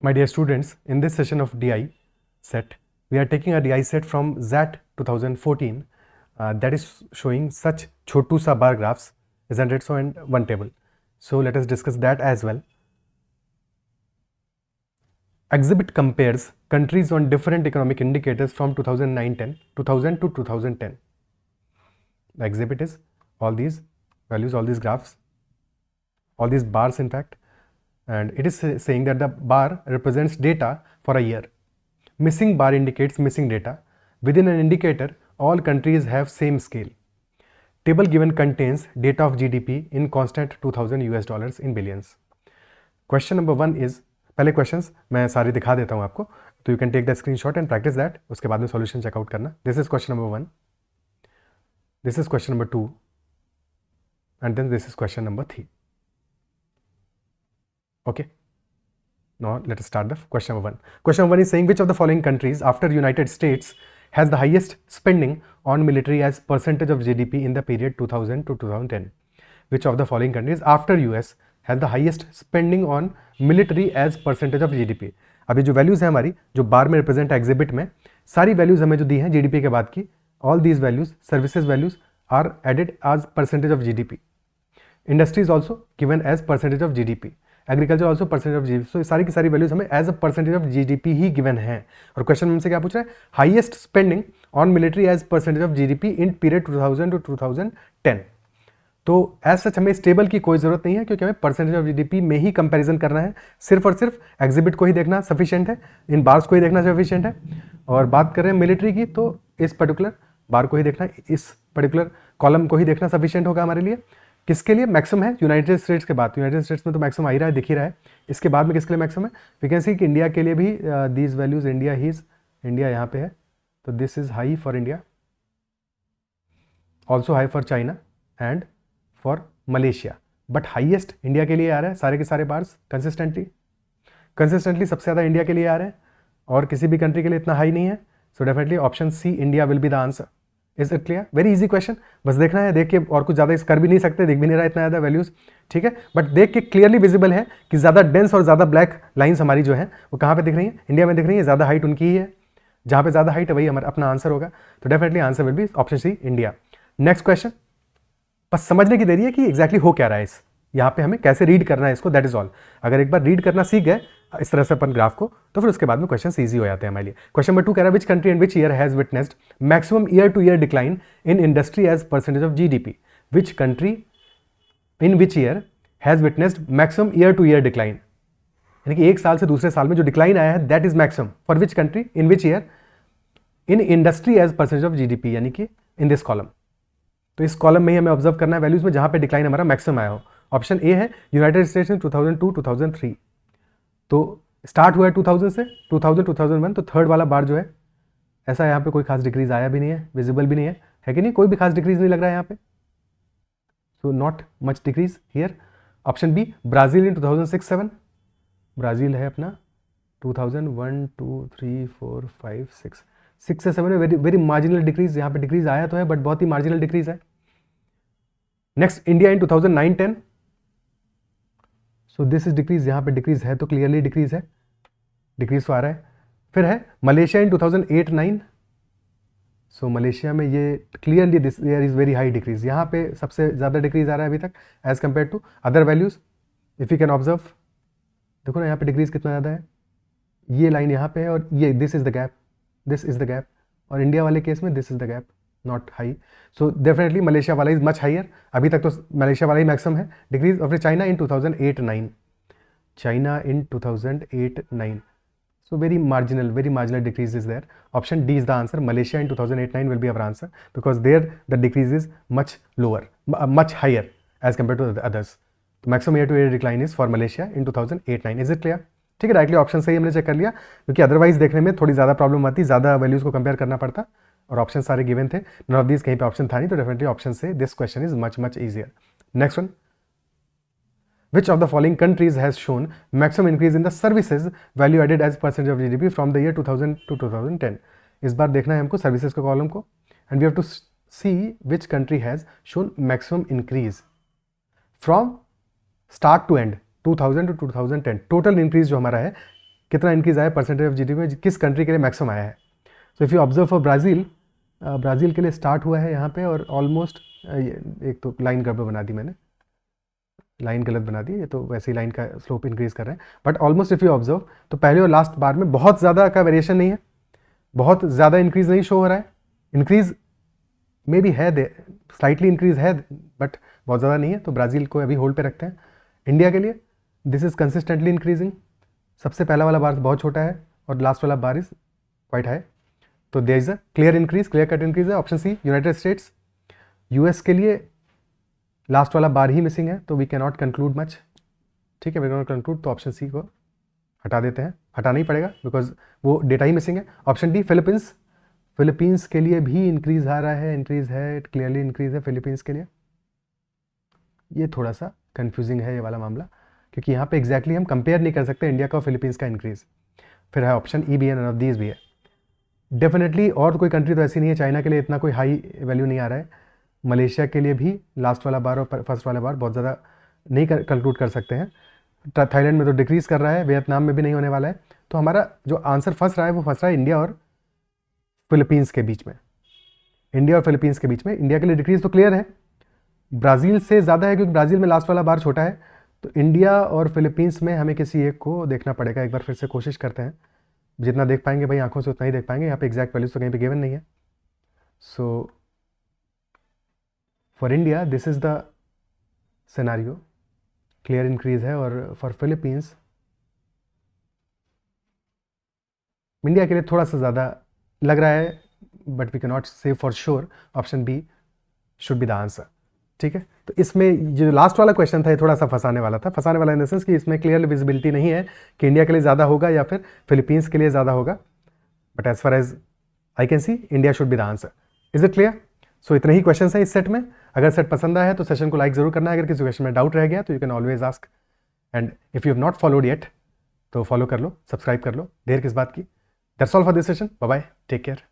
My dear students, in this session of DI set, we are taking a DI set from ZAT 2014 that is showing such chotu sa bar graphs, isn't it so, and one table. So let us discuss that as well. Exhibit compares countries on different economic indicators from 2009-10, 2000 to 2010. The exhibit is all these values, all these graphs, all these bars in fact, and it is saying that the bar represents data for a year. Missing bar indicates missing data. Within an indicator, all countries have same scale. Table given contains data of GDP in constant 2000 US dollars in billions. Question number 1 is, पहले questions मैं सारे दिखा देता हूं आपको, तो you can take the screenshot and practise that. उसके बाद में सॉल्यूशन चेकआउट करना. This is question number 1, this is question number 2 and then this is question number 3. Okay. Now let us start the question number 1. Question number 1 is saying which of the following countries after United States has the highest spending on military as percentage of GDP in the period 2000 to 2010. Which of the following countries after US has the highest spending on military as percentage of GDP. अभी जो values है हमारी, जो बार में represent exhibit में, सारी values हमें जो दी हैं जीडीपी के बाद की, all these values, services values are added as percentage of GDP. Industry is also given as percentage of GDP. Agriculture also percentage of GDP. So सारी की सारी वैल्यूज हमें as a percentage of GDP ही given है. और question हमसे क्या पूछ रहा है? Highest spending on military as percentage of GDP in period 2000 to 2010. तो एज सच हमें इस टेबल की कोई जरूरत नहीं है, क्योंकि हमें परसेंटेज ऑफ जीडीपी में ही कंपैरिजन करना है. सिर्फ और सिर्फ एग्जिबिट को ही देखना सफिशिएंट है, इन बार्स को ही देखना सफिशिएंट है. और बात कर रहे हैं मिलिट्री की, तो इस पर्टिकुलर बार को ही देखना, इस पर्टिकुलर कॉलम को ही देखना सफिशिएंट होगा हमारे लिए. किसके लिए मैक्सिमम है? यूनाइटेड स्टेट्स के बाद. यूनाइटेड स्टेट्स में तो मैक्सिमम आ ही रहा है, दिख ही रहा है. इसके बाद में किसके लिए मैक्सिमम है? वी कैन सी कि इंडिया के लिए भी दीज वैल्यूज, इंडिया यहाँ पे है, तो this is high for India, also high for China and for Malaysia. But highest India के लिए आ रहा है सारे के सारे बार्स कंसिस्टेंटली सबसे ज़्यादा इंडिया के लिए आ रहे हैं, और किसी भी कंट्री के लिए इतना हाई नहीं है. So definitely option C, India will be the answer. Is it clear? Very easy question. बस देखना है, देख के और कुछ ज़्यादा इस कर भी नहीं सकते, दिख भी नहीं रहा इतना ज़्यादा वैल्यूज़, ठीक है. बट देख के क्लियरली विजिबल है कि ज़्यादा डेंस और ज़्यादा ब्लैक लाइन्स हमारी जो है वो कहाँ पे दिख रही है? इंडिया में दिख रही है. ज़्यादा हाइट उनकी ही है, जहाँ पे ज़्यादा हाइट है वही हमारा अपना आंसर होगा. तो definitely answer will be option C, India. Next question. बस समझने की देरी है कि एग्जैक्टली हो क्या रहा है इस यहाँ पे, हमें कैसे रीड करना है इसको, दैट इज ऑल. अगर एक बार रीड करना सीख गए इस तरह से अपन ग्राफ को, तो फिर उसके बाद में क्वेश्चन ईजी हो जाते हैं हमारे लिए. क्वेश्चन नंबर 2 कह रहा है which country and which year has witnessed maximum year to year decline in industry as percentage of GDP. Which country in which year has witnessed maximum year to year decline, यानी कि एक साल से दूसरे साल में जो डिक्लाइन आया है, that is maximum for which country in which year in industry as percentage of GDP, यानी कि इन दिस कॉलम. तो इस कॉलम में ही हमें ऑब्जर्व करना है वैल्यूज में जहां पे डिक्लाइन हमारा मैक्सिमम आया हो. ऑप्शन ए है यूनाइटेड स्टेट्स में 2002 2003. तो स्टार्ट हुआ है 2000 से, 2000 2001, तो थर्ड वाला बार जो है ऐसा यहाँ पे कोई खास डिक्रीज आया भी नहीं है, विजिबल भी नहीं है कि नहीं? कोई भी खास डिक्रीज नहीं लग रहा है यहाँ पे. So not much decrease here. Option B Brazil in 2006-7. Brazil है अपना 2001 2 3 4 5 6 से 7 में वेरी मार्जिनल डिक्रीज. यहाँ पे डिक्रीज आया तो है, बट बहुत ही मार्जिनल डिक्रीज है. Next India in 2009-10. So this is decrease, यहाँ पे डिक्रीज है तो क्लियरली डिक्रीज है, डिक्रीज तो आ रहा है. फिर है मलेशिया इन 2008-9. सो मलेशिया में ये clearly this there is very high decrease. यहाँ पे सबसे ज़्यादा डिक्रीज आ रहा है अभी तक as compare to other values. If you can observe, देखो ना यहाँ पे डिक्रीज कितना ज़्यादा है. ये लाइन यहाँ पे है और ये this is the gap, this is the gap. और इंडिया वाले केस में this is the gap, not high. So definitely Malaysia वाला इज मच हाइयर. अभी तक तो मलेशिया वाला ही मैक्सिमम है डिक्रीज. और फिर China in 2008-9, China in 2008-9. So very marginal decrease is there. Option D is the answer. Malaysia in 2008-9 will be our answer, because there the decrease is much lower, much higher as compare to others. तो maximum year to year decline is for Malaysia in 2008-9. Is it clear? ठीक है, directly option सही हमने check कर लिया, क्योंकि otherwise देखने में थोड़ी ज़्यादा प्रॉब्लम आती, ज़्यादा वैल्यूज़ को कंपेयर करना पड़ता, और ऑप्शन सारे गिवन थे. नन ऑफ दीज कहीं पे ऑप्शन था नहीं, तो डेफिनेटली ऑप्शन से this question is much easier. Next one. Which of the following countries has shown maximum increase in the services value added as percentage of GDP from the year 2000 to 2010? इस बार देखना है हमको services के column को, and we have to see which country has shown maximum increase from start to end 2000 to 2010. Total increase जो हमारा है कितना इंक्रीज आया परसेंटेज ऑफ जीडीपी में, किस कंट्री के लिए मैक्सिमम आया है। So if you observe for Brazil, Brazil के लिए स्टार्ट हुआ है यहाँ पे और ऑलमोस्ट एक तो लाइन गड़बड़ बना दी मैंने, लाइन गलत बना दी, ये तो वैसे ही लाइन का स्लोप इंक्रीज कर रहे हैं, but almost if you observe तो पहले और लास्ट बार में बहुत ज़्यादा का वेरिएशन नहीं है, बहुत ज़्यादा इंक्रीज नहीं शो हो रहा है। इंक्रीज मे बी है, स्लाइटली इंक्रीज है बट बहुत ज़्यादा नहीं है, तो ब्राज़ील को अभी होल्ड पे रखते हैं। इंडिया के लिए दिस इज़ कंसिस्टेंटली इंक्रीजिंग, सबसे पहला वाला बार बहुत छोटा है और लास्ट वाला बार इज़ क्वाइट हाई, तो there is a clear increase, clear cut increase है। Option C United States. US के लिए लास्ट वाला बार ही मिसिंग है, तो we can not conclude much, ठीक है, वी कैन नॉट कंक्लूड, तो ऑप्शन सी को हटा देते हैं, हटाना ही पड़ेगा बिकॉज वो डेटा ही मिसिंग है। ऑप्शन डी फिलीपींस, फिलीपींस के लिए भी इंक्रीज आ रहा है, इंक्रीज है, क्लियरली इंक्रीज है फिलीपींस के लिए। ये थोड़ा सा कंफ्यूजिंग है ये वाला मामला, क्योंकि यहाँ पे एग्जैक्टली हम कंपेयर नहीं कर सकते इंडिया का और फिलीपींस का इंक्रीज। फिर है ऑप्शन ई भी है, नन ऑफ दीज भी है। डेफिनेटली और कोई कंट्री तो ऐसी नहीं है, चाइना के लिए इतना कोई हाई वैल्यू नहीं आ रहा है, मलेशिया के लिए भी लास्ट वाला बार और फर्स्ट वाला बार बहुत ज़्यादा नहीं कंक्लूड कर सकते हैं, थाईलैंड में तो डिक्रीज कर रहा है, वियतनाम में भी नहीं होने वाला है। तो हमारा जो आंसर फंस रहा है वो फंस रहा है इंडिया और फिलीपींस के बीच में, इंडिया और फिलीपींस के बीच में। इंडिया के लिए डिक्रीज तो क्लियर है, ब्राज़ील से ज़्यादा है क्योंकि ब्राज़ील में लास्ट वाला बार छोटा है, तो इंडिया और फिलीपींस में हमें किसी एक को देखना पड़ेगा। एक बार फिर से कोशिश करते हैं, जितना देख पाएंगे भाई आंखों से उतना ही देख पाएंगे, यहाँ पे एग्जैक्ट वैल्यूज तो कहीं पे गिवन नहीं है। So for India this is the scenario, clear increase है, और फॉर फिलीपींस इंडिया के लिए थोड़ा सा ज़्यादा लग रहा है, but we can not say for sure, option B should be the answer, ठीक है। तो इसमें जो लास्ट वाला क्वेश्चन था ये थोड़ा सा फंसाने वाला था, फंसाने वाला इन द सेंस कि इसमें क्लियर विजिबिलिटी नहीं है कि इंडिया के लिए ज़्यादा होगा या फिर फिलीपींस के लिए ज़्यादा होगा, but as far as I can see India should be the answer. Is it clear? So इतने ही क्वेश्चन हैं इस सेट में। अगर सेट पसंद आया है तो सेशन को लाइक जरूर करना है। अगर किसी क्वेश्चन में डाउट रह गया तो you can always ask, and if you have not followed yet तो फॉलो कर लो, सब्सक्राइब कर लो, देर किस बात की। That's all for this session, bye bye, take care.